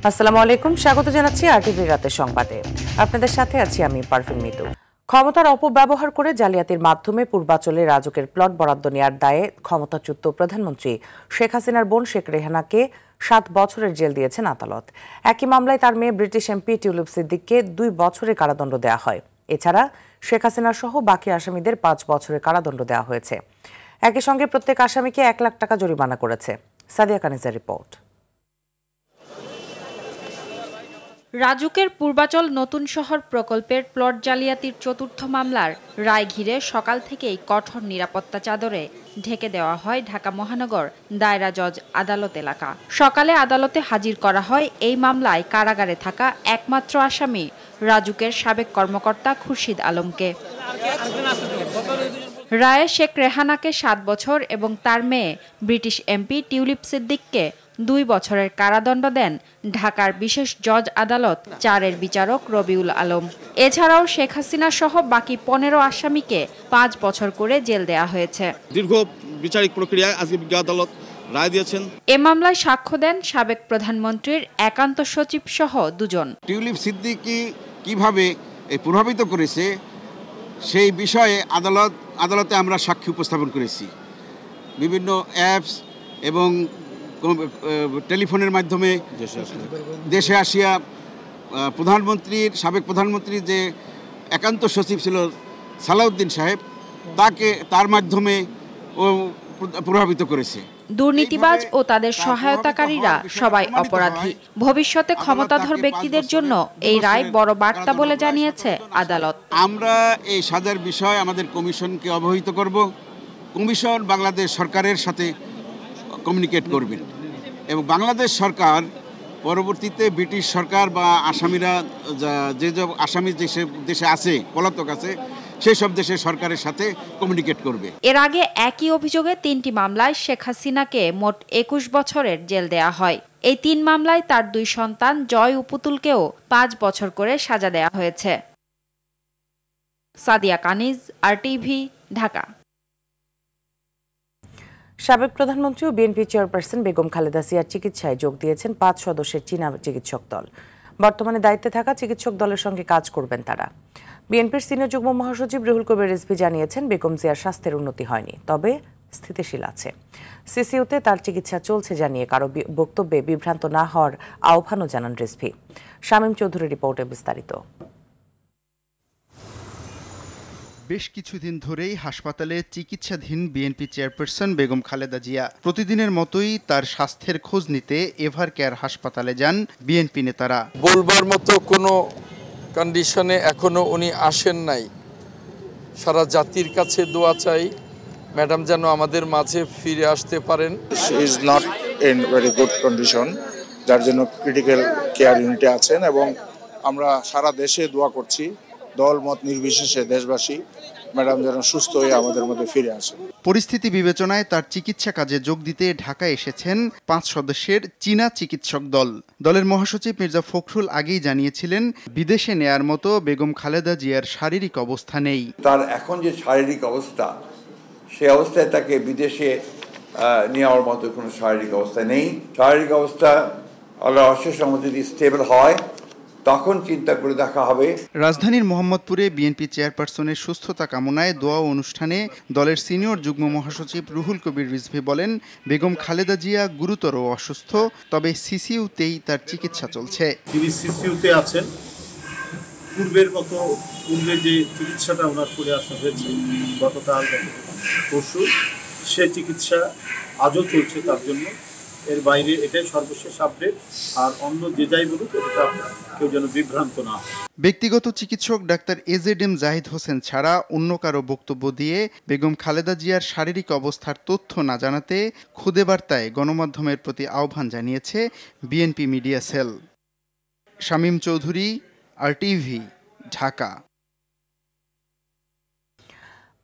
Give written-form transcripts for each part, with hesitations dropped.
আসসালামু আলাইকুম, স্বাগত জানাচ্ছি আরটিভি রাতের সংবাদে। আপনাদের সাথে আছি আমি পারভিন মিতু। ক্ষমতার অপব্যবহার করে জালিয়াতির মাধ্যমে পূর্বাঞ্চলে রাজুকের প্লট বরাদ্দ নেওয়ার দায়ে ক্ষমতাচ্যুত প্রধানমন্ত্রী শেখ হাসিনার বোন শেখ রেহানাকে 7 বছরের জেল দিয়েছেন আদালত। একই মামলায় তার মেয়ে ব্রিটিশ এমপি টিউলিপ সিদ্দিককে 2 বছরের কারাদণ্ড দেওয়া হয়। এছাড়া শেখ হাসিনা সহ বাকি আসামিদের 5 বছরের কারাদণ্ড দেওয়া হয়েছে। একই সঙ্গে প্রত্যেক আসামিকে 1 লাখ টাকা জরিমানা করেছে। সাদিয়া কানিজের রিপোর্ট। রাজুকের পূর্বাচল নতুন শহর প্রকল্পের প্লট জালিয়াতির চতুর্থ মামলার রায় ঘিরে সকাল থেকেই কঠোর নিরাপত্তা চাদরে ঢেকে দেওয়া হয় ঢাকা মহানগর দায়রা জজ আদালত এলাকা। সকালে আদালতে হাজির করা হয় এই মামলায় কারাগারে থাকা একমাত্র আসামি রাজুকের সাবেক কর্মকর্তা খুরশিদ আলমকে। রায়ে শেখ রেহানাকে 7 বছর এবং তার মেয়ে ব্রিটিশ এমপি টিউলিপ সিদ্দিককে 2 বছরের কারাদণ্ড দেন ঢাকার বিশেষ জজ আদালত 4-এর বিচারক রবিউল আলম। এছাড়াও শেখ হাসিনা সহ বাকি 15 আসামিকে 5 বছর করে জেল দেওয়া হয়েছে। দীর্ঘ বিচারিক প্রক্রিয়ায় আজকে বিজ্ঞ আদালত রায় দিয়েছেন। এ মামলায় সাক্ষ্য দেন সাবেক প্রধানমন্ত্রীর একান্ত সচিব সহ 2 জন। টিউলিপ সিদ্দিকী কিভাবে প্রভাবিত করেছে সেই বিষয়ে আদালতে আমরা সাক্ষী উপস্থাপন করেছি। বিভিন্ন অ্যাপস এবং টেলিফোনের মাধ্যমে দেশে আসিয়া সাবেক প্রধানমন্ত্রীর যে একান্ত সচিব ছিল সালাউদ্দিন সাহেব, তার মাধ্যমে ও প্রভাবিত করেছে। দুর্নীতিবাজ ও তাদের সহায়তাকারীরা সবাই অপরাধী। ভবিষ্যতে ক্ষমতাধর ব্যক্তিদের জন্য এই রায় বড় বার্তা বলে জানিয়েছে আদালত। আমরা এই সাজার বিষয় আমাদের কমিশনকে অবহিত করব। কমিশন বাংলাদেশ সরকারের সাথে কমিউনিকেট করবেন এবং বাংলাদেশ সরকার পরবর্তীতে ব্রিটিশ সরকার বা আসামিরা যে আসামি দেশে আছে, পলাতক আছে, সেই সব দেশের সরকারের সাথে কমিউনিকেট করবে। এর আগে একই অভিযোগে 3টি মামলায় শেখ হাসিনাকে মোট 21 বছরের জেল দেয়া হয়। এই 3 মামলায় তার 2 সন্তান জয় ও পুতুলকেও 5 বছর করে সাজা দেয়া হয়েছে। সাদিয়া কানিজ, আরটিভি, ঢাকা। সাবেক প্রধানমন্ত্রী ও বিএনপি চেয়ারপারসন বেগম খালেদা জিয়ার চিকিৎসায় যোগ দিয়েছেন 5 সদস্যের চীনা চিকিৎসক দল। বর্তমানে দায়িত্বে থাকা চিকিৎসক দলের সঙ্গে কাজ করবেন তারা। বিএনপির সিনিয়র যুগ্ম মহাসচিব রুহুল কবির রিজভী জানিয়েছেন, বেগম জিয়ার স্বাস্থ্যের উন্নতি হয়নি, তবে স্থিতিশীল আছে। সিসিইউতে তার চিকিৎসা চলছে জানিয়ে কারো বক্তব্যে বিভ্রান্ত না হওয়ার আহ্বানও জানান রিজভী। শামীম চৌধুরীর রিপোর্টে বিস্তারিত। বেশ কিছুদিন ধরেই হাসপাতালে চিকিৎসাধীন বিএনপি চেয়ারপারসন বেগম খালেদা জিয়া। প্রতিদিনের মতোই তার স্বাস্থ্যের খোঁজ নিতে এভার কেয়ার হাসপাতালে যান বিএনপি নেতারা। বলবার মতো কোনো কন্ডিশনে এখনো উনি আসেন নাই। সারা জাতির কাছে দোয়া চাই, ম্যাডাম যেন আমাদের মাঝে ফিরে আসতে পারেন। She is not in very good condition, যার জন্য ক্রিটিক্যাল কেয়ার ইউনিটে আছেন এবং আমরা সারা দেশে দোয়া করছি, দল মত নির্বিশেষে দেশবাসী ম্যাডাম যেন সুস্থ হয়ে আমাদের মধ্যে ফিরে আসেন। পরিস্থিতি বিবেচনায় তার চিকিৎসা কাজে যোগ দিতে ঢাকায় এসেছেন 5 সদস্যের চীনা চিকিৎসক দল। দলের মহাসচিব মির্জা ফখরুল আগেই জানিয়েছিলেন, বিদেশে নেয়ার মতো বেগম খালেদা জিয়ার শারীরিক অবস্থা নেই। তার এখন যে শারীরিক অবস্থা, সেই অবস্থায় তাকে বিদেশে নেওয়ার মতো কোনো শারীরিক অবস্থা নেই। শারীরিক অবস্থা আল্লাহর অশেষ রহমতে যদি স্টেবল হয় তখন চিন্তা করে দেখা হবে। রাজধানীর মোহাম্মদপুরে বিএনপি চেয়ারপারসনের সুস্থতা কামনায় দোয়া অনুষ্ঠানে দলের সিনিয়র যুগ্ম মহাসচিব রুহুল কবির রিজভী বলেন, বেগম খালেদা জিয়া গুরুতর অসুস্থ, তবে সিসিইউতেই তার চিকিৎসা চলছে। তিনি সিসিইউতে আছেন। পূর্বে যে চিকিৎসাটা ওনার করে আসা হয়েছে গতকাল পরশু, সে চিকিৎসা আজও চলছে তার জন্য। এর বাইরে এটাই সর্বশেষ আপডেট। আর অন্য যে যাই বলুক, এটা কেউ যেন বিভ্রান্ত না হয়। ব্যক্তিগত চিকিৎসক ডাক্তার এজেডএম জাহিদ হোসেন ছাড়া অন্য কারো বক্তব্য দিয়ে বেগম খালেদা জিয়ার শারীরিক অবস্থার তথ্য না জানাতে খুদে বার্তায় গণমাধ্যমের প্রতি আহ্বান জানিয়েছে BNP media cell. Shamim Chowdhury, RTV, Dhaka.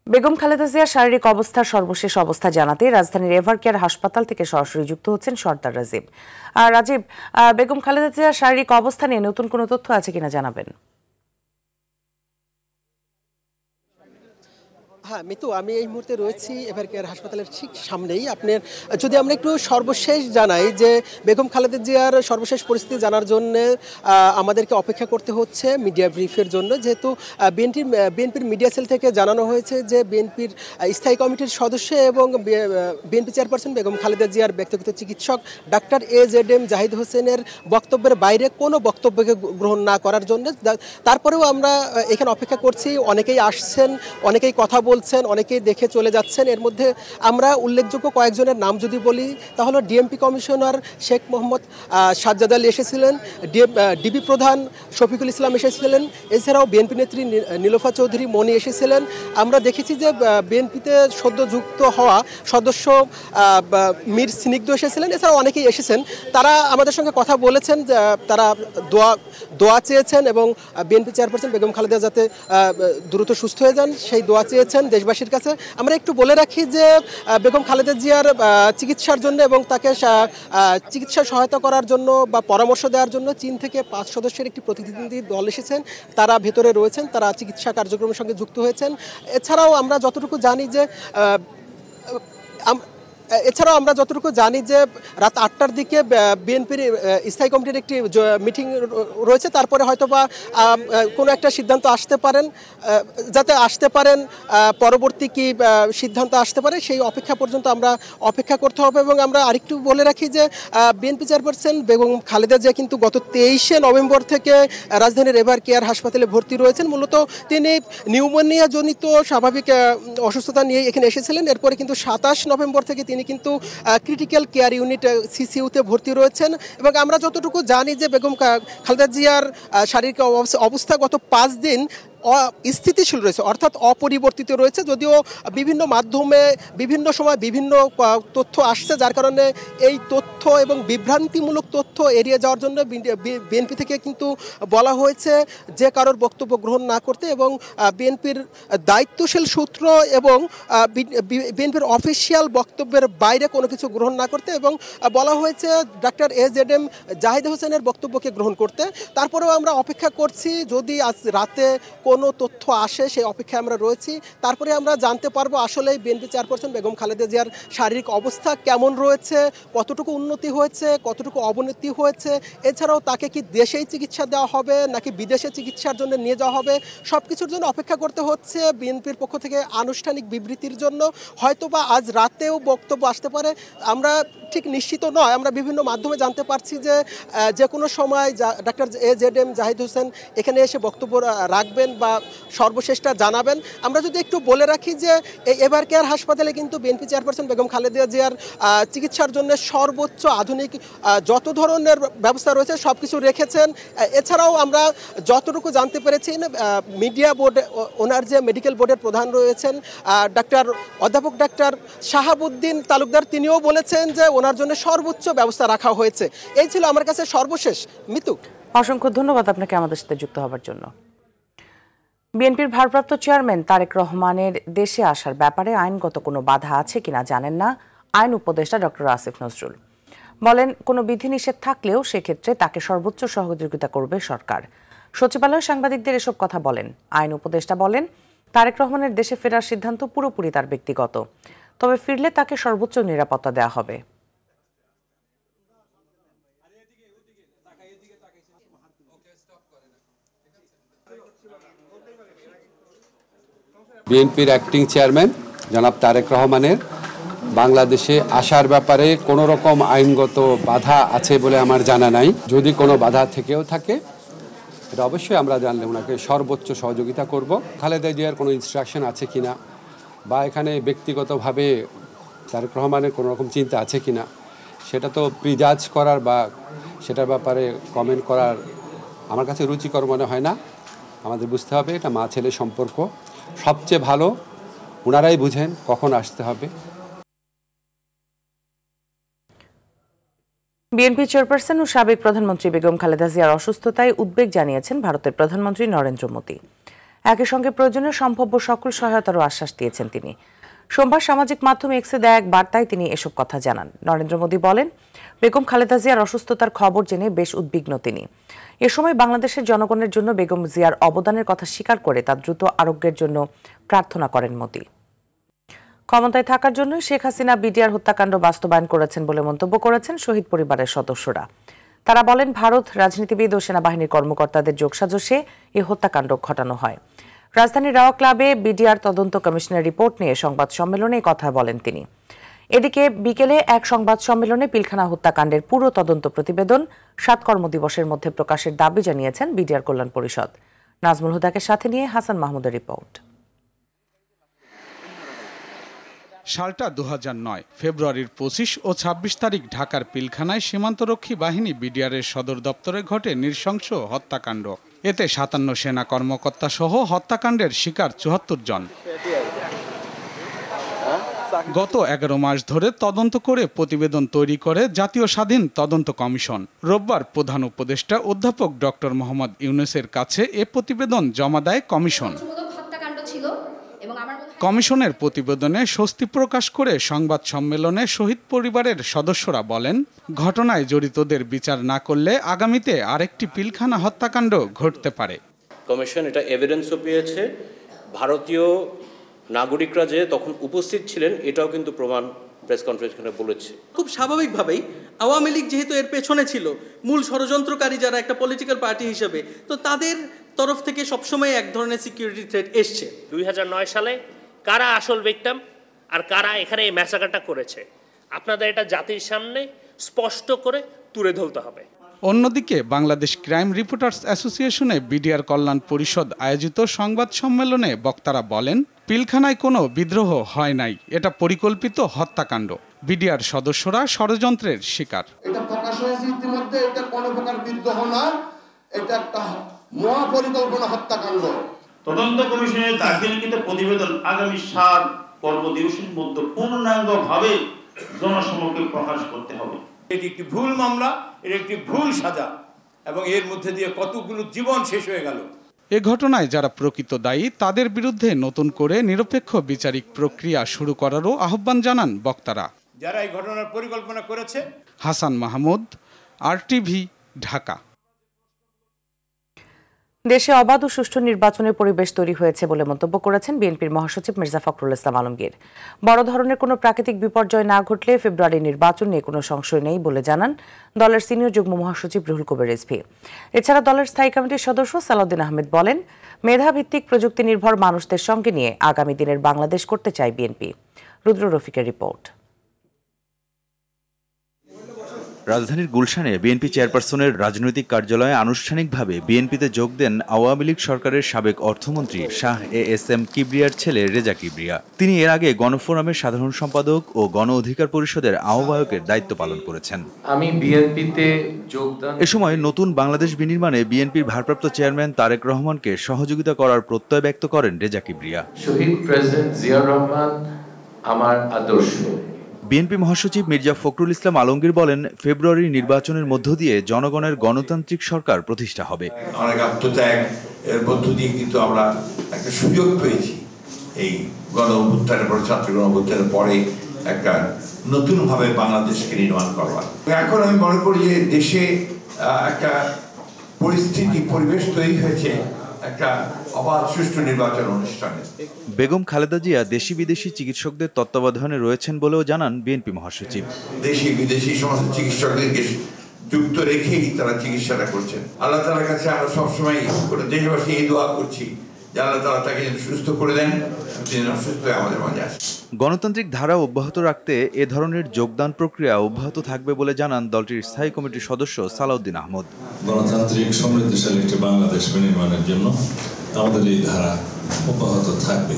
Begum Khaleda জিয়ার শারীরিক অবস্থার সর্বশেষ অবস্থা জানাতে রাজধানীর এভার কেয়ার হাসপাতাল থেকে সরাসরি যুক্ত হচ্ছেন সর্দার রাজীব। রাজীব, বেগম খালেদা জিয়ার শারীরিক অবস্থা নিয়ে নতুন কোনো তথ্য আছে কিনা জানাবেন। হ্যাঁ মিতু, আমি এই মুহূর্তে রয়েছি এভার কেয়ার হাসপাতালের ঠিক সামনেই। আপনার যদি আমরা একটু সর্বশেষ জানাই যে বেগম খালেদা জিয়ার সর্বশেষ পরিস্থিতি জানার জন্য আমাদেরকে অপেক্ষা করতে হচ্ছে মিডিয়া ব্রিফের জন্য, যেহেতু বিএনপির মিডিয়া সেল থেকে জানানো হয়েছে যে বিএনপির স্থায়ী কমিটির সদস্য এবং বিএনপি চেয়ারপারসন বেগম খালেদা জিয়ার ব্যক্তিগত চিকিৎসক ডাক্তার AZM জাহিদ হোসেনের বক্তব্যের বাইরে কোনো বক্তব্যকে গ্রহণ না করার জন্য। তারপরেও আমরা এখানে অপেক্ষা করছি, অনেকেই আসছেন, অনেকেই কথা বলছেন, অনেকেই দেখে চলে যাচ্ছেন। এর মধ্যে আমরা উল্লেখযোগ্য কয়েকজনের নাম যদি বলি তাহলে ডিএমপি কমিশনার শেখ মোহাম্মদ সাজ্জাদ আলী এসেছিলেন, ডিবি প্রধান শফিকুল ইসলাম এসেছিলেন, এছাড়াও বিএনপি নেত্রী নীলোফা চৌধুরী মনি এসেছিলেন। আমরা দেখেছি যে বিএনপিতে সদ্য যুক্ত হওয়া সদস্য মীর স্নিগ্ধ এসেছিলেন, এছাড়াও অনেকেই এসেছেন। তারা আমাদের সঙ্গে কথা বলেছেন, তারা দোয়া চেয়েছেন এবং বিএনপি চেয়ারপারসন বেগম খালেদা যাতে দ্রুত সুস্থ হয়ে যান সেই দোয়া চেয়েছেন দেশবাসীর কাছে। আমরা একটু বলে রাখি যে বেগম খালেদা জিয়ার চিকিৎসার জন্য এবং তাকে চিকিৎসা সহায়তা করার জন্য বা পরামর্শ দেওয়ার জন্য চীন থেকে 5 সদস্যের একটি প্রতিনিধি দল এসেছেন। তারা ভেতরে রয়েছেন, তারা চিকিৎসা কার্যক্রমের সঙ্গে যুক্ত হয়েছেন। এছাড়াও আমরা যতটুকু জানি যে রাত 8টার দিকে বিএনপির স্থায়ী কমিটির একটি মিটিং রয়েছে। তারপরে হয়তোবা কোনো একটা সিদ্ধান্ত আসতে পারেন, পরবর্তী কি সিদ্ধান্ত আসতে পারে সেই অপেক্ষা পর্যন্ত আমরা অপেক্ষা করতে হবে। এবং আমরা আরেকটু বলে রাখি যে বিএনপি চেয়ারপারসন বেগম খালেদা জিয়া কিন্তু গত 23শে নভেম্বর থেকে রাজধানীর এভার কেয়ার হাসপাতালে ভর্তি রয়েছেন। মূলত তিনি নিউমোনিয়া জনিত স্বাভাবিক অসুস্থতা নিয়ে এখানে এসেছিলেন। এরপরে কিন্তু 27 নভেম্বর থেকে তিনি কিন্তু ক্রিটিক্যাল কেয়ার ইউনিট CCU-তে ভর্তি রয়েছেন। এবং আমরা যতটুকু জানি যে বেগম খালেদা জিয়ার শারীরিক অবস্থা গত 5 দিন স্থিতিশীল রয়েছে, অর্থাৎ অপরিবর্তিত রয়েছে। যদিও বিভিন্ন মাধ্যমে বিভিন্ন সময় বিভিন্ন তথ্য আসছে, যার কারণে এই তথ্য এবং বিভ্রান্তিমূলক তথ্য এড়িয়ে যাওয়ার জন্য বিএনপি থেকে কিন্তু বলা হয়েছে যে কারোর বক্তব্য গ্রহণ না করতে এবং বিএনপির দায়িত্বশীল সূত্র এবং বিএনপির অফিসিয়াল বক্তব্যের বাইরে কোনো কিছু গ্রহণ না করতে এবং বলা হয়েছে ডাক্তার AZM জাহিদ হোসেনের বক্তব্যকে গ্রহণ করতে। তারপরেও আমরা অপেক্ষা করছি, যদি আজ রাতে কোনো তথ্য আসে সেই অপেক্ষায় আমরা রয়েছি। তারপরে আমরা জানতে পারবো আসলে বিএনপি চেয়ারপারসন বেগম খালেদা জিয়ার শারীরিক অবস্থা কেমন রয়েছে, কতটুকু উন্নতি হয়েছে, কতটুকু অবনতি হয়েছে, এছাড়াও তাকে কি দেশেই চিকিৎসা দেওয়া হবে নাকি বিদেশে চিকিৎসার জন্য নিয়ে যাওয়া হবে। সব কিছুর জন্য অপেক্ষা করতে হচ্ছে বিএনপির পক্ষ থেকে আনুষ্ঠানিক বিবৃতির জন্য। হয়তোবা আজ রাতেও বক্তব্য আসতে পারে, আমরা ঠিক নিশ্চিত নয়। আমরা বিভিন্ন মাধ্যমে জানতে পারছি যে কোনো সময় ডাক্তার AZM জাহিদ হোসেন এখানে এসে বক্তব্য রাখবেন বা সর্বশেষটা জানাবেন। আমরা যদি একটু বলে রাখি যে এই এভার কেয়ার হাসপাতালে কিন্তু বিএনপি চেয়ারপারসন বেগম খালেদা জিয়ার চিকিৎসার জন্য সর্বোচ্চ আধুনিক যত ধরনের ব্যবস্থা রয়েছে সব কিছু রেখেছেন। এছাড়াও আমরা যতটুকু জানতে পেরেছি মিডিয়া বোর্ড, ওনার যে মেডিকেল বোর্ডের প্রধান রয়েছেন অধ্যাপক ডাক্তার শাহাবুদ্দিন তালুকদার, তিনিও বলেছেন যে ওনার জন্য সর্বোচ্চ ব্যবস্থা রাখা হয়েছে। এই ছিল আমার কাছে সর্বশেষ। মিতু, অসংখ্য ধন্যবাদ আপনাকে আমাদের সাথে যুক্ত হওয়ার জন্য। বিএনপির ভারপ্রাপ্ত চেয়ারম্যান তারেক রহমানের দেশে আসার ব্যাপারে আইনগত কোনো বাধা আছে কিনা জানেন না আইন উপদেষ্টা ডক্টর আসিফ নজরুল। বলেন, কোনো বিধিনিষেধ থাকলেও সেক্ষেত্রে তাকে সর্বোচ্চ সহযোগিতা করবে সরকার। সচিবালয়ে সাংবাদিকদের এসব কথা বলেন আইন উপদেষ্টা। বলেন, তারেক রহমানের দেশে ফেরার সিদ্ধান্ত পুরোপুরি তার ব্যক্তিগত, তবে ফিরলে তাকে সর্বোচ্চ নিরাপত্তা দেওয়া হবে। বিএনপির অ্যাক্টিং চেয়ারম্যান জনাব তারেক রহমানের বাংলাদেশে আসার ব্যাপারে কোনো রকম আইনগত বাধা আছে বলে আমার জানা নাই। যদি কোনো বাধা থেকেও থাকে এটা অবশ্যই আমরা জানলে ওনাকে সর্বোচ্চ সহযোগিতা করব। খালেদা জিয়ার কোনো ইনস্ট্রাকশন আছে কিনা বা এখানে ব্যক্তিগতভাবে তারেক রহমানের কোনো রকম চিন্তা আছে কিনা সেটা তো প্রিজাজ করার বা সেটার ব্যাপারে কমেন্ট করার আমার কাছে রুচিকর মনে হয় না। আমাদের বুঝতে হবে এটা মা ছেলে সম্পর্ক, সবচেয়ে ভালো ওনারাই বুঝেন কখন আসতে হবে। বিএনপি চেয়ারপারসন ও সাবেক প্রধানমন্ত্রী বেগম খালেদা জিয়ার অসুস্থতায় উদ্বেগ জানিয়েছেন ভারতের প্রধানমন্ত্রী নরেন্দ্র মোদী। একই সঙ্গে প্রয়োজনীয় সম্ভাব্য সকল সহায়তারও আশ্বাস দিয়েছেন তিনি। সোমবার সামাজিক মাধ্যমে এক্সে দেয়া এক বার্তায় তিনি এসব কথা জানান। নরেন্দ্র মোদী বলেন, বেগম খালেদা জিয়ার অসুস্থতার খবর জেনে বেশ উদ্বিগ্ন তিনি। এ সময় বাংলাদেশের জনগণের জন্য বেগম জিয়ার অবদানের কথা স্বীকার করে তার দ্রুত আরোগ্যের জন্য প্রার্থনা করেন মোদী। ক্ষমতায় থাকার জন্য শেখ হাসিনা বিডিআর হত্যাকাণ্ড বাস্তবায়ন করেছেন বলে মন্তব্য করেছেন শহীদ পরিবারের সদস্যরা। তারা বলেন, ভারত রাজনীতিবিদ ও সেনাবাহিনীর কর্মকর্তাদের যোগসাজশে এই হত্যাকাণ্ড ঘটানো হয়। রাজধানীর রাওয়া ক্লাবে বিডিআর তদন্ত কমিশনের রিপোর্ট নিয়ে সংবাদ সম্মেলনে কথা বলেন তিনি। এদিকে বিকেলে এক সংবাদ সম্মেলনে পিলখানা হত্যাকাণ্ডের পুরো তদন্ত প্রতিবেদন 7 কর্মদিবসের মধ্যে প্রকাশের দাবি জানিয়েছেন বিডিআর কল্যাণ পরিষদ। নাজমুল হুদাকে সাথে নিয়ে হাসান মাহমুদের রিপোর্ট। সালটা 2009 ফেব্রুয়ারির 25 ও 26 তারিখ ঢাকার পিলখানায় সীমান্তরক্ষী বাহিনী বিডিআরের সদর দপ্তরে ঘটে নৃশংস হত্যাকাণ্ড। এতে 57 সেনা কর্মকর্তা সহ হত্যাকাণ্ডের শিকার 74 জন। গত 11 মাস ধরে তদন্ত করে প্রতিবেদন তৈরি করে জাতীয় স্বাধীন তদন্ত কমিশন। রোববার প্রধান উপদেষ্টা অধ্যাপক ডক্টর মোহাম্মদ ইউনূসের কাছে এ প্রতিবেদন জমা দেয় কমিশন। কমিশনের প্রতিবেদনে স্বস্তি প্রকাশ করে সংবাদ সম্মেলনে শহীদ পরিবারের সদস্যরা বলেন, ঘটনায় জড়িতদের বিচার না করলে আগামীতে আরেকটি পিলখানা হত্যাকাণ্ড ঘটতে পারে। কমিশন এটা এভিডেন্সও পেয়েছে, ভারতীয় নাগরিকরা যে তখন উপস্থিত ছিলেন এটাও কিন্তু প্রমাণ প্রেস কনফারেন্সে বলেছে। খুব স্বাভাবিকভাবেই আওয়ামী লীগ যেহেতু এর পেছনে ছিল, মূল ষড়যন্ত্রকারী যারা একটা পলিটিক্যাল পার্টি হিসেবে, তো তাদের তরফ থেকে সবসময় এক ধরনের সিকিউরিটি থ্রেট এসছে। 2009 সালে কারা আসল ভিকটিম আর কারা এখানে এই ম্যাসাকারটা করেছে, আপনাদের এটা জাতির সামনে স্পষ্ট করে তুলে ধরতে হবে। অন্যদিকে বাংলাদেশ ক্রাইম রিপোর্টার্স অ্যাসোসিয়েশনে বিডিআর কল্যাণ পরিষদ আয়োজিত সংবাদ সম্মেলনে বক্তারা বলেন, পিলখানায় কোনো বিদ্রোহ হয় নাই, এটা পরিকল্পিত হত্যাকাণ্ড। বিডিআর সদস্যরা ষড়যন্ত্রের শিকার। এটা প্রকাশ হয়েছে ইতিমধ্যে, এটা কোনো প্রকার বিদ্রোহ না, এটা একটা মহাপরিকল্পনা হত্যাকাণ্ড। তদন্ত কমিশনের দাখিলকৃত প্রতিবেদন আগামী 7 কর্মদিবসের মধ্যে পূর্ণাঙ্গভাবে জনসমক্ষে প্রকাশ করতে হবে। এটি একটি ভুল মামলা, এর একটি ভুল সাজা, এবং এর মধ্যে দিয়ে কতগুলো জীবন শেষ হয়ে গেল। এ ঘটনায় যারা প্রকৃত দায়ী তাদের বিরুদ্ধে নতুন করে নিরপেক্ষ বিচারিক প্রক্রিয়া শুরু করারও আহ্বান জানান বক্তারা। যারা এই ঘটনার পরিকল্পনা করেছে। হাসান মাহমুদ, RTV, ঢাকা। দেশে অবাধ ও সুষ্ঠু নির্বাচনের পরিবেশ তৈরি হয়েছে বলে মন্তব্য করেছেন বিএনপির মহাসচিব মির্জা ফখরুল ইসলাম আলমগীর। বড় ধরনের কোনো প্রাকৃতিক বিপর্যয় না ঘটলে ফেব্রুয়ারি নির্বাচন নিয়ে কোনো সংশয় নেই বলে জানান দলের সিনিয়র যুগ্ম মহাসচিব রুহুল কবির রিজভী। এছাড়া দলের স্থায়ী কমিটির সদস্য সালাউদ্দিন আহমেদ বলেন, মেধাভিত্তিক প্রযুক্তি নির্ভর মানুষদের সঙ্গে নিয়ে আগামী দিনের বাংলাদেশ করতে চায় বিএনপি। রুদ্র রফিকের রিপোর্ট। রাজধানীর গুলশানে বিএনপি চেয়ারপারসনের রাজনৈতিক কার্যালয়ে আনুষ্ঠানিকভাবে বিএনপিতে যোগ দেন আওয়ামী লীগ সরকারের সাবেক অর্থমন্ত্রী শাহ এএসএম কিবরিয়ার ছেলে রেজা কিবরিয়া। তিনি এর আগে গণফোরামের সাধারণ সম্পাদক ও গণ অধিকার পরিষদের আহ্বায়কের দায়িত্ব পালন করেছেন। আমি বিএনপিতে যোগদান এ সময় নতুন বাংলাদেশ বিনির্মাণে বিএনপির ভারপ্রাপ্ত চেয়ারম্যান তারেক রহমানকে সহযোগিতা করার প্রত্যয় ব্যক্ত করেন রেজা কিবরিয়া। শহীদ প্রেসিডেন্ট জিয়াউর রহমান আমার আদর্শ। বিএনপি মহাসচিব মির্জা ফখরুল ইসলাম আলমগীর বলেন, ফেব্রুয়ারি নির্বাচনের মধ্য দিয়ে জনগণের গণতান্ত্রিক সরকার প্রতিষ্ঠা হবে। অনেক আত্মত্যাগ এর মধ্য দিয়ে কিন্তু আমরা একটা সুযোগ পেয়েছি এই গণ অভ্যুত্থানের পরে, ছাত্র গণ অভ্যুত্থানের পরে একটা নতুনভাবে বাংলাদেশকে নির্মাণ করবার। এখন আমি মনে করি যে দেশে একটা পরিবেশ তৈরি হয়েছে একটা অবাধ সুষ্ঠু নির্বাচন অনুষ্ঠানে। বেগম খালেদা জিয়া দেশি বিদেশি চিকিৎসকদের তত্ত্বাবধানে রয়েছেন বলেও জানান বিএনপি মহাসচিব। দেশি বিদেশি সমস্ত চিকিৎসকদেরকে যুক্ত রেখেই তারা চিকিৎসাটা করছেন। আল্লাহ তাআলার কাছে আমরা সবসময় কোনো দেশবাসী এই দোয়া করছি যে আল্লাহ তাআলা তাকে যেন সুস্থ করে দেন, তিনি অসুস্থ হয়ে আমাদের মাঝে আসেন। গণতান্ত্রিক ধারা অব্যাহত রাখতে এ ধরনের যোগদান প্রক্রিয়া অব্যাহত থাকবে বলে জানান দলটির স্থায়ী কমিটির সদস্য সালাউদ্দিন আহমদ। গণতান্ত্রিক সমৃদ্ধশালী একটি বাংলাদেশ নির্মাণের জন্য আমাদের এই ধারা অব্যাহত থাকবে।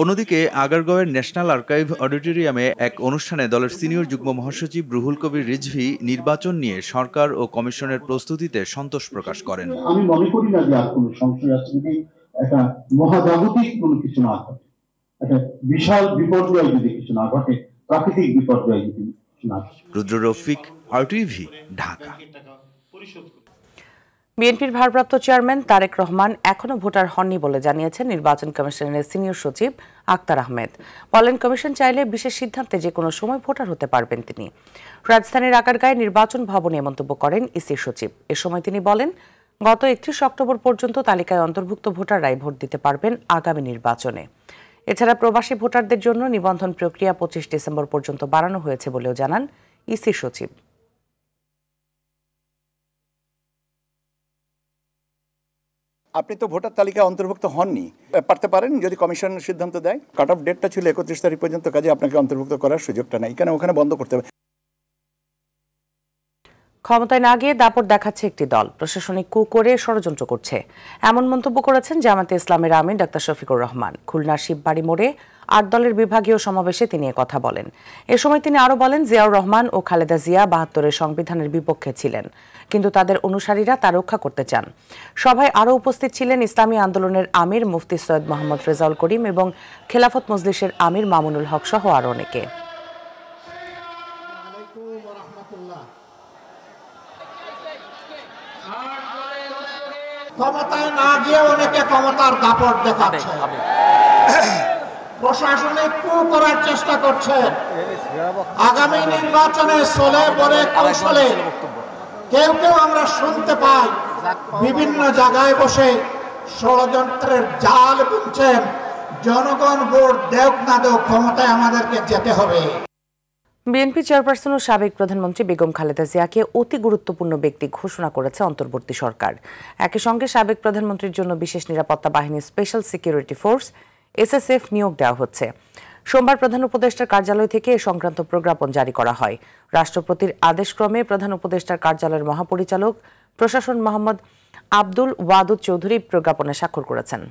অন্যদিকে আগারগাঁওয়ের ন্যাশনাল আর্কাইভ অডিটোরিয়ামে এক অনুষ্ঠানে দলের সিনিয়র যুগ্ম মহাসচিব রুহুল কবির রিজভী নির্বাচন নিয়ে সরকার ও কমিশনের প্রস্তুতিতে সন্তোষ প্রকাশ করেন। আমি মনে করি না যে আর কোনো সংশয় আছে যদি একটা মহাজাগতিক কোনো কিছু না ঘটে, একটা বিশাল বিপর্যয় যদি কিছু না ঘটে, প্রাকৃতিক বিপর্যয় যদি কিছু না ঘটে। রুদ্র রফিক, RTV, ঢাকা। বিএনপির ভারপ্রাপ্ত চেয়ারম্যান তারেক রহমান এখনো ভোটার হননি বলে জানিয়েছেন নির্বাচন কমিশনের সিনিয়র সচিব আক্তার আহমেদ। বলেন, কমিশন চাইলে বিশেষ সিদ্ধান্তে যে কোনো সময় ভোটার হতে পারবেন তিনি। রাজধানীর আগারগাঁয়ে নির্বাচন ভবনে মন্তব্য করেন ইসির সচিব। এ সময় তিনি বলেন, গত 31 অক্টোবর পর্যন্ত তালিকায় অন্তর্ভুক্ত ভোটাররাই ভোট দিতে পারবেন আগামী নির্বাচনে। এছাড়া প্রবাসী ভোটারদের জন্য নিবন্ধন প্রক্রিয়া 25 ডিসেম্বর পর্যন্ত বাড়ানো হয়েছে বলেও জানান ইসি সচিব। আপনি তো ভোটার তালিকায় অন্তর্ভুক্ত হননি, পারতে পারেন যদি কমিশন সিদ্ধান্ত দেয়। কাট অফ ডেটটা ছিল 31 তারিখ পর্যন্ত, কাজে আপনাকে অন্তর্ভুক্ত করার সুযোগটা নাই, কেন ওখানে বন্ধ করতে হবে। ক্ষমতায় না গিয়ে দাপট দেখাচ্ছে একটি দল, প্রশাসনিক কু করে ষড়যন্ত্র করছে, এমন মন্তব্য করেছেন জামায়াতে ইসলামের আমির ডাক্তার শফিকুর রহমান। খুলনার শিববাড়ি মোড়ে 8 দলের বিভাগীয় সমাবেশে তিনি কথা বলেন। এ সময় তিনি আরও বলেন, জিয়াউর রহমান ও খালেদা জিয়া 72-এর সংবিধানের বিপক্ষে ছিলেন, কিন্তু তাদের অনুসারীরা তা রক্ষা করতে চান। সভায় আরও উপস্থিত ছিলেন ইসলামী আন্দোলনের আমির মুফতি সৈয়দ মোহাম্মদ রেজাউল করিম এবং খেলাফত মজলিসের আমির মামুনুল হক সহ আরও অনেকে। ক্ষমতায় না গিয়ে অনেকে ক্ষমতার দাপট দেখাচ্ছে, প্রশাসনিক কু করার চেষ্টা করছে। আগামী নির্বাচনে চলে বলে কৌশলে কেউ কেউ আমরা শুনতে পাই বিভিন্ন জায়গায় বসে ষড়যন্ত্রের জাল বুনছেন। জনগণ ভোট দেওক না দেওক, ক্ষমতায় আমাদেরকে যেতে হবে। বিএনপি চেয়ারপারসন ও সাবেক প্রধানমন্ত্রী বেগম খালেদা জিয়াকে অতি গুরুত্বপূর্ণ ব্যক্তি ঘোষণা করেছে অন্তর্বর্তী সরকার। একই সঙ্গে সাবেক প্রধানমন্ত্রীর জন্য বিশেষ নিরাপত্তা বাহিনী স্পেশাল সিকিউরিটি ফোর্স এসএসএফ নিয়োগ দেওয়া হচ্ছে। সোমবার প্রধান উপদেষ্টার কার্যালয় থেকে এ সংক্রান্ত প্রজ্ঞাপন জারি করা হয়। রাষ্ট্রপতির আদেশক্রমে প্রধান উপদেষ্টার কার্যালয়ের মহাপরিচালক প্রশাসন মোহাম্মদ আব্দুল ওয়াদুদ চৌধুরী প্রজ্ঞাপনে স্বাক্ষর করেছেন।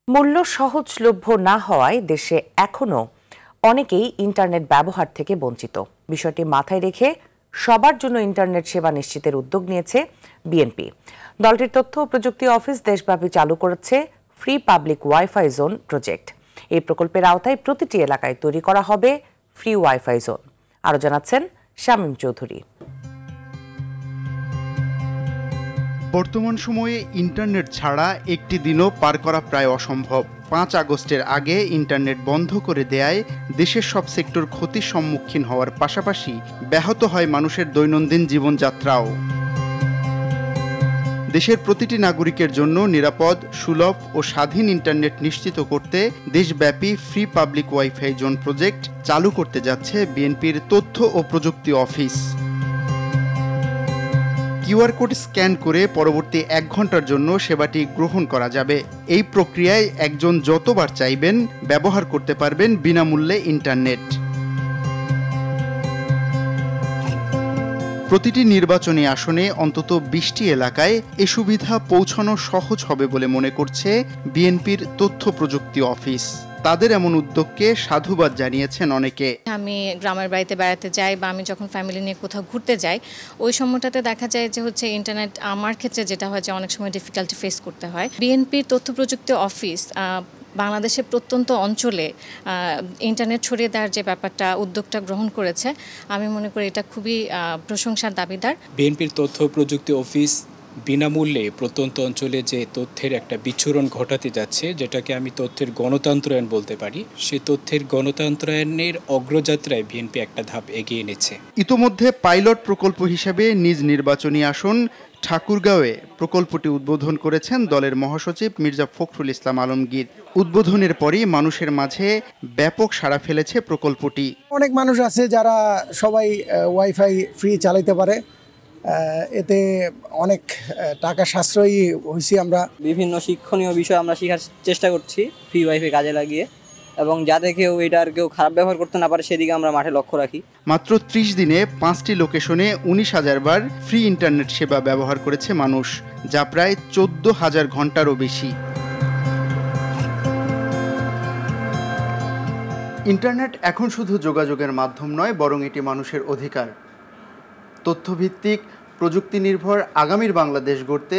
মূল্য সহজলভ্য না হওয়ায় দেশে এখনো অনেকেই ইন্টারনেট ব্যবহার থেকে বঞ্চিত। বিষয়টি মাথায় রেখে সবার জন্য ইন্টারনেট সেবা নিশ্চিতের উদ্যোগ নিয়েছে বিএনপি। দলটির তথ্য ও প্রযুক্তি অফিস দেশব্যাপী চালু করেছে free public wifi zone project. এই প্রকল্পের আওতায় প্রতিটি এলাকায় তৈরি করা হবে ফ্রি ওয়াইফাই জোন। আরও জানাচ্ছেন শামীম চৌধুরী। বর্তমান সময়ে ইন্টারনেট ছাড়া একটি দিনও পার করা প্রায় অসম্ভব। 5 আগস্টের আগে ইন্টারনেট বন্ধ করে দেয়ায় দেশের সব সেক্টর ক্ষতির সম্মুখীন হওয়ার পাশাপাশি ব্যাহত হয় মানুষের দৈনন্দিন জীবনযাত্রাও। দেশের প্রতিটি নাগরিকের জন্য নিরাপদ, সুলভ ও স্বাধীন ইন্টারনেট নিশ্চিত করতে দেশব্যাপী free public wifi zone project চালু করতে যাচ্ছে বিএনপির তথ্য ও প্রযুক্তি অফিস। কিউআর কোড স্ক্যান করে পরবর্তী 1 ঘন্টার জন্য সেবাটি গ্রহণ করা যাবে। এই প্রক্রিয়ায় একজন যতবার চাইবেন ব্যবহার করতে পারবেন বিনামূল্যে ইন্টারনেট। প্রতিটি নির্বাচনী আসনে অন্তত 20টি এলাকায় এ সুবিধা পৌঁছানো সহজ হবে বলে মনে করছে বিএনপির তথ্য প্রযুক্তি অফিস। তাদের এমন উদ্যোগকে সাধুবাদ জানিয়েছেন অনেকে। আমি গ্রামের বাড়িতে বেড়াতে যাই বা আমি যখন ফ্যামিলি নিয়ে কোথাও ঘুরতে যাই, ওই সময়টাতে দেখা যায় যে হচ্ছে ইন্টারনেট আমার ক্ষেত্রে যেটা হয় যে অনেক সময় ডিফিকাল্টি ফেস করতে হয়। বিএনপির তথ্য প্রযুক্তি অফিস বাংলাদেশের প্রত্যন্ত অঞ্চলে ইন্টারনেট ছড়িয়ে দেওয়ার যে ব্যাপারটা উদ্যোগটা গ্রহণ করেছে, আমি মনে করি এটা খুবই প্রশংসার দাবিদার। বিএনপির তথ্য প্রযুক্তি অফিস বিনামূল্যে প্রত্যন্ত অঞ্চলে যে তথ্যের একটা বিচ্ছুরণ ঘটাতে যাচ্ছে, যেটাকে আমি তথ্যের গণতন্ত্রায়ন বলতে পারি, সেই তথ্যের গণতন্ত্রায়নের অগ্রযাত্রায় বিএনপি একটা ধাপ এগিয়ে নিচ্ছে। ইতোমধ্যে পাইলট প্রকল্প হিসেবে নিজ নির্বাচনী আসন ঠাকুরগাঁওয়ে প্রকল্পটি উদ্বোধন করেছেন দলের মহাসচিব মির্জা ফখরুল ইসলাম আলমগীর। উদ্বোধনের পরই মানুষের মাঝে ব্যাপক সাড়া ফেলেছে প্রকল্পটি। অনেক মানুষ আছে যারা সবাই ওয়াইফাই ফ্রি চালাইতে পারে, এতে অনেক টাকা সাশ্রয়ী হয়েছি। আমরা বিভিন্ন শিক্ষণীয় বিষয় আমরা শেখার চেষ্টা করছি ফ্রি ওয়াইফাই কাজে লাগিয়ে, এবং যাতে কেউ এটার খারাপ ব্যবহার করতে না পারে সেদিকে আমরা মাঠে লক্ষ্য রাখি। মাত্র 30 দিনে 5টি লোকেশনে 19,000 বার ফ্রি ইন্টারনেট সেবা ব্যবহার করেছে মানুষ, যা প্রায় 14,000 ঘন্টারও বেশি। ইন্টারনেট এখন শুধু যোগাযোগের মাধ্যম নয়, বরং এটি মানুষের অধিকার। তথ্যভিত্তিক প্রযুক্তি নির্ভর আগামীর বাংলাদেশ গড়তে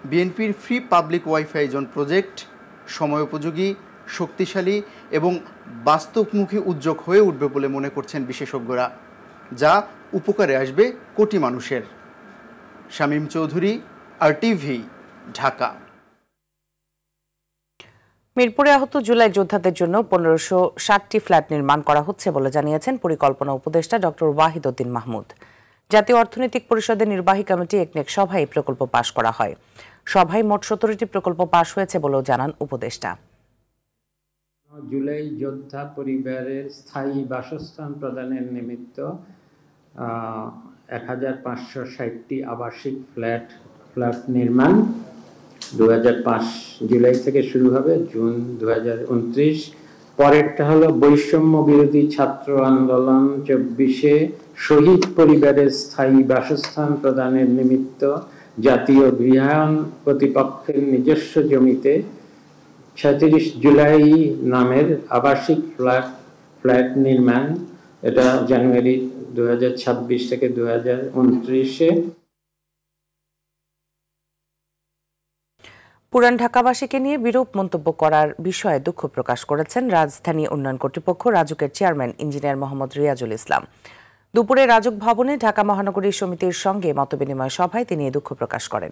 বিএনপির free public wifi zone project সময়োপযোগী, শক্তিশালী এবং বাস্তবমুখী উদ্যোগ হয়ে উঠবে বলে মনে করছেন বিশেষজ্ঞরা, যা উপকারে আসবে কোটি মানুষের। শামীম চৌধুরী, RTV, ঢাকা। মিরপুরে আহত জুলাই যোদ্ধাদের জন্য 1560টি ফ্ল্যাট নির্মাণ করা হচ্ছে বলে জানিয়েছেন পরিকল্পনা উপদেষ্টা ডক্টর ওয়াহিদ উদ্দিন মাহমুদ। জাতীয় অর্থনৈতিক পরিষদের নির্বাহী কমিটি একনেক সভায় এই প্রকল্প পাশ করা হয়। সভায় মোট 17টি প্রকল্প পাশ হয়েছে বলেও জানান উপদেষ্টা। জুলাই যোদ্ধা পরিবারের স্থায়ী বাসস্থান প্রদানের নিমিত্ত 1560টি আবাসিক ফ্ল্যাট নির্মাণ 2005 জুলাই থেকে শুরু হবে, জুন 2029। পরেরটা হলো বৈষম্য বিরোধী ছাত্র আন্দোলন 24-এ শহীদ পরিবারের স্থায়ী বাসস্থান প্রদানের নিমিত্ত জাতীয় গৃহায়ন কর্তৃপক্ষের নিজস্ব জমিতে 36 জুলাই নামের আবাসিক ফ্ল্যাট নির্মাণ, এটা জানুয়ারি 2026 থেকে 2029-এ। পুরান ঢাকাবাসীকে নিয়ে বিরূপ মন্তব্য করার বিষয়ে দুঃখ প্রকাশ করেছেন রাজধানী উন্নয়ন কর্তৃপক্ষ রাজুকের চেয়ারম্যান ইঞ্জিনিয়ার মোহাম্মদ রিয়াজুল ইসলাম। দুপুরে রাজুক ভবনে ঢাকা মহানগরী সমিতির সঙ্গে মতবিনিময় সভায় তিনি দুঃখ প্রকাশ করেন।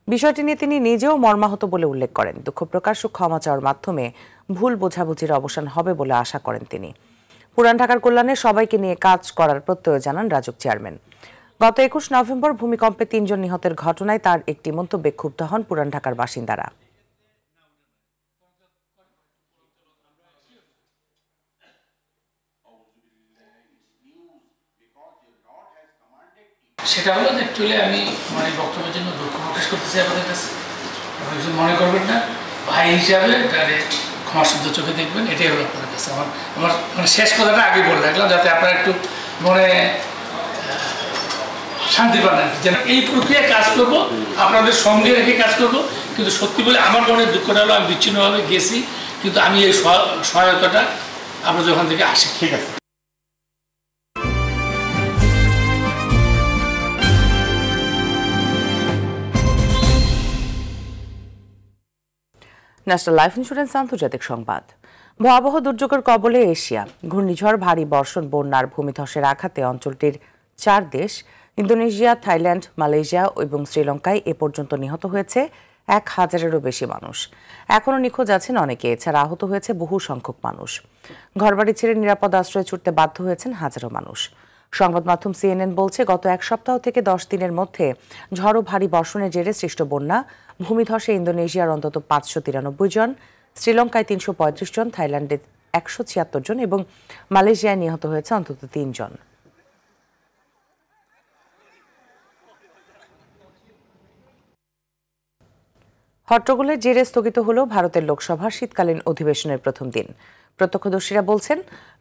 বিষয়টি নিয়ে তিনি নিজেও মর্মাহত বলে উল্লেখ করেন। দুঃখ প্রকাশ ও ক্ষমা চাওয়ার মাধ্যমে ভুল বোঝাবুঝির অবসান হবে বলে আশা করেন তিনি। পুরান ঢাকার কল্যাণে সবাইকে নিয়ে কাজ করার প্রত্যয় জানান রাজুক চেয়ারম্যান। গত 21 নভেম্বর ভূমিকম্পে 3 জন নিহতের ঘটনায় তার একটি মন্তব্যে ক্ষুব্ধ হন পুরান ঢাকার বাসিন্দারা। সেটা হলো যে অ্যাকচুয়ালি আমি আমার এই বক্তব্যের জন্য দুঃখ প্রকাশ করতেছি আপনাদের কাছে। কিছু মনে করবেন না, ভাই হিসাবে তাহলে ক্ষমাসুদ্ধ চোখে দেখবেন, এটাই হলো আপনাদের কাছে আমার মানে শেষ কথাটা আগে বলে রাখলাম, যাতে আপনারা একটু মনে শান্তি পান। যেন এই প্রক্রিয়ায় কাজ করবো, আপনাদের সঙ্গে রেখে কাজ করবো। কিন্তু সত্যি বলে আমার মনে দুঃখটা হলো আমি বিচ্ছিন্নভাবে গেছি, কিন্তু আমি এই সহায়তাটা আপনাদের ওখান থেকে আসি। ঠিক আছে। ন্যাশনাল লাইফ ইন্স্যুরেন্স আন্তর্জাতিক সংবাদ। ভয়াবহ দুর্যোগের কবলে এশিয়া। ঘূর্ণিঝড়, ভারী বর্ষণ, বন্যার ভূমিধসের আঘাতে অঞ্চলটির 4 দেশ ইন্দোনেশিয়া, থাইল্যান্ড, মালয়েশিয়া এবং শ্রীলঙ্কায় এ পর্যন্ত নিহত হয়েছে 1000-এরও বেশি মানুষ। এখনও নিখোঁজ আছেন অনেকে। এছাড়া আহত হয়েছে বহু সংখ্যক মানুষ। ঘরবাড়ি ছেড়ে নিরাপদ আশ্রয়ে ছুটতে বাধ্য হয়েছেন হাজারো মানুষ। সংবাদ মাধ্যম CNN বলছে, গত 1 সপ্তাহ থেকে 10 দিনের মধ্যে ঝড় ও ভারী বর্ষণের জেরে সৃষ্ট বন্যা, ভূমিধসে ইন্দোনেশিয়ার অন্তত 593 জন, শ্রীলঙ্কায় 335 জন, থাইল্যান্ডে 176 জন এবং মালয়েশিয়ায় নিহত হয়েছে অন্তত 3 জন। হট্টগোলের জেরে স্থগিত হল ভারতের লোকসভার শীতকালীন অধিবেশনের প্রথম দিন। প্রত্যক্ষদর্শীরা বলছেন,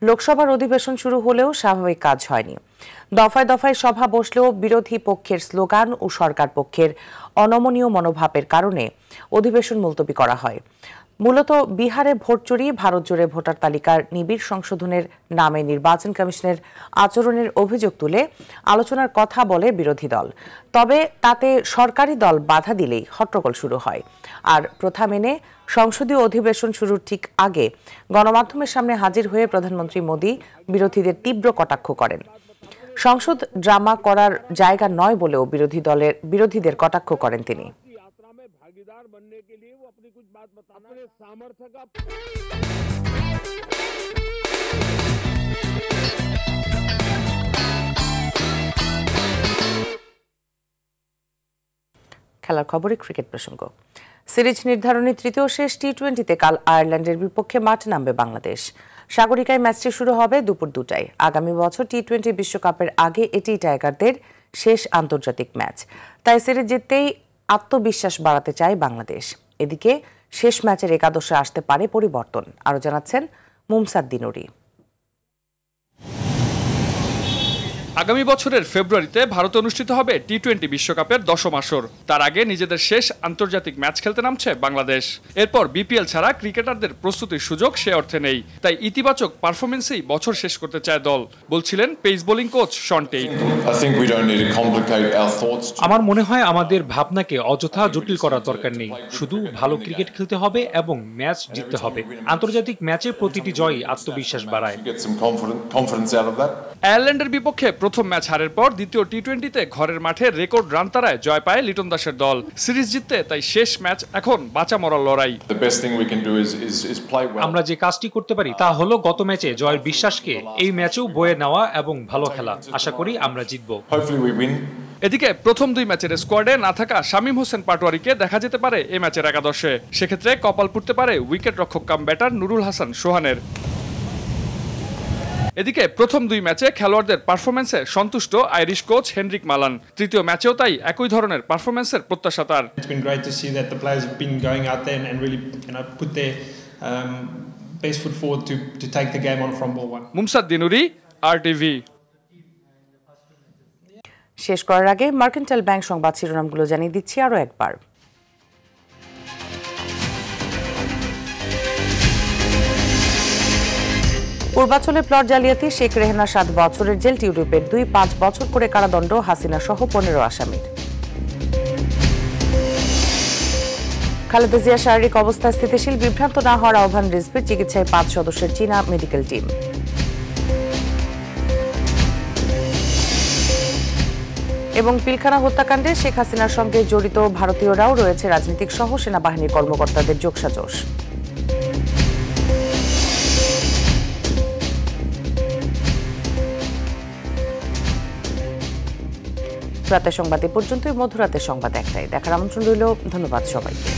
লোকসভার অধিবেশন শুরু হলেও স্বাভাবিক কাজ হয়নি। দফায় দফায় সভা বসলেও বিরোধী পক্ষের স্লোগান ও সরকার পক্ষের অনমনীয় মনোভাবের কারণে অধিবেশন মুলতবি করা হয়। মূলত বিহারে ভোট চুরি, ভারত জুড়ে ভোটার তালিকার নিবিড় সংশোধনের নামে নির্বাচন কমিশনের আচরণের অভিযোগ তুলে আলোচনার কথা বলে বিরোধী দল। তবে তাতে সরকারি দল বাধা দিলেই হট্টগোল শুরু হয়। আর প্রথা মেনে সংসদীয় অধিবেশন শুরুর ঠিক আগে গণমাধ্যমের সামনে হাজির হয়ে প্রধানমন্ত্রী মোদি বিরোধীদের তীব্র কটাক্ষ করেন। সংসদ ড্রামা করার জায়গা নয় বলেও বিরোধীদের কটাক্ষ করেন তিনি। খেলার খবরে ক্রিকেট প্রসঙ্গ। সিরিজ নির্ধারণী তৃতীয় শেষ টি-20তে কাল আয়ারল্যান্ডের বিপক্ষে মাঠে নামবে বাংলাদেশ। সাগরিকায় ম্যাচটি শুরু হবে দুপুর 2টায়। আগামী বছর টি-20 বিশ্বকাপের আগে এটি টাইগারদের শেষ আন্তর্জাতিক ম্যাচ। তাই সিরিজ জিততেই আত্মবিশ্বাস বাড়াতে চায় বাংলাদেশ। এদিকে শেষ ম্যাচের একাদশে আসতে পারে পরিবর্তন, আরও জানাচ্ছেন মুমসাদ্দিন নুরি। আগামী বছরের ফেব্রুয়ারিতে ভারতে অনুষ্ঠিত হবে টি-20 বিশ্বকাপের 10ম আসর। তার আগে নিজেদের শেষ আন্তর্জাতিক ম্যাচ খেলতে নামছে বাংলাদেশ। এরপর বিপিএল ছাড়া ক্রিকেটারদের প্রস্তুতির সুযোগ সে অর্থে নেই। তাই ইতিবাচক পারফরমেন্সেই বছর শেষ করতে চায় দল, বলছিলেন pace bowling coach Shaun Tait. আমার মনে হয় আমাদের ভাবনাকে অযথা জটিল করার দরকার নেই। শুধু ভালো ক্রিকেট খেলতে হবে এবং ম্যাচ জিততে হবে। আন্তর্জাতিক ম্যাচে প্রতিটি জয় আত্মবিশ্বাস বাড়ায়। আয়ারল্যান্ডের বিপক্ষে প্রথম ম্যাচ হারের পর দ্বিতীয় টি-20তে ঘরের মাঠে রেকর্ড রান তাড়ায় জয় পায় লিটন দাসের দল। সিরিজ জিততে তাই শেষ ম্যাচ এখন বাঁচা মরার লড়াই। আমরা যে কাজটি করতে পারি তা হলো গত ম্যাচে জয়ের বিশ্বাসকে এই ম্যাচেও বয়ে নেওয়া এবং ভালো খেলা। আশা করি আমরা জিতব। এদিকে প্রথম 2 ম্যাচের স্কোয়াডে না থাকা শামীম হোসেন পাটোয়ারিকে দেখা যেতে পারে এই ম্যাচের একাদশে। সেক্ষেত্রে কপাল পুড়তে পারে উইকেট রক্ষক কাম ব্যাটার নুরুল হাসান সোহানের। এদিকে প্রথম 2 ম্যাচে খেলোয়াড়দের পারফরম্যান্সে সন্তুষ্ট আইরিশ কোচ হেনরিক মালান। তৃতীয় ম্যাচেও তাই একই ধরনের পারফরম্যান্সের প্রত্যাশা তার। মুমসাদ দিনুরি, RTV। শেষ করার আগে মার্কেন্টাইল ব্যাংক সংবাদ শিরোনামগুলো জানিয়ে দিচ্ছি আরও একবার। পূর্বাঞ্চলে প্লট জালিয়াতি, শেখ রেহানা 7 বছরের জেল, টিউলিপের 2-5 বছর করে কারাদণ্ড হাসিনা সহ 15 আসামির। খালেদা জিয়ার শারীরিক অবস্থা স্থিতিশীল, বিভ্রান্ত না হওয়ার আহ্বান রিজভির, চিকিৎসায় 5 সদস্যের চীনা মেডিকেল টিম। এবং পিলখানা হত্যাকাণ্ডে শেখ হাসিনার সঙ্গে জড়িত ভারতীয়রাও রয়েছে রাজনৈতিক সহ সেনাবাহিনীর কর্মকর্তাদের যোগসাজশ। রাতের সংবাদ এ পর্যন্তই। মধ্যরাতের সংবাদ 1টায় দেখার আমন্ত্রণ রইল। ধন্যবাদ সবাইকে।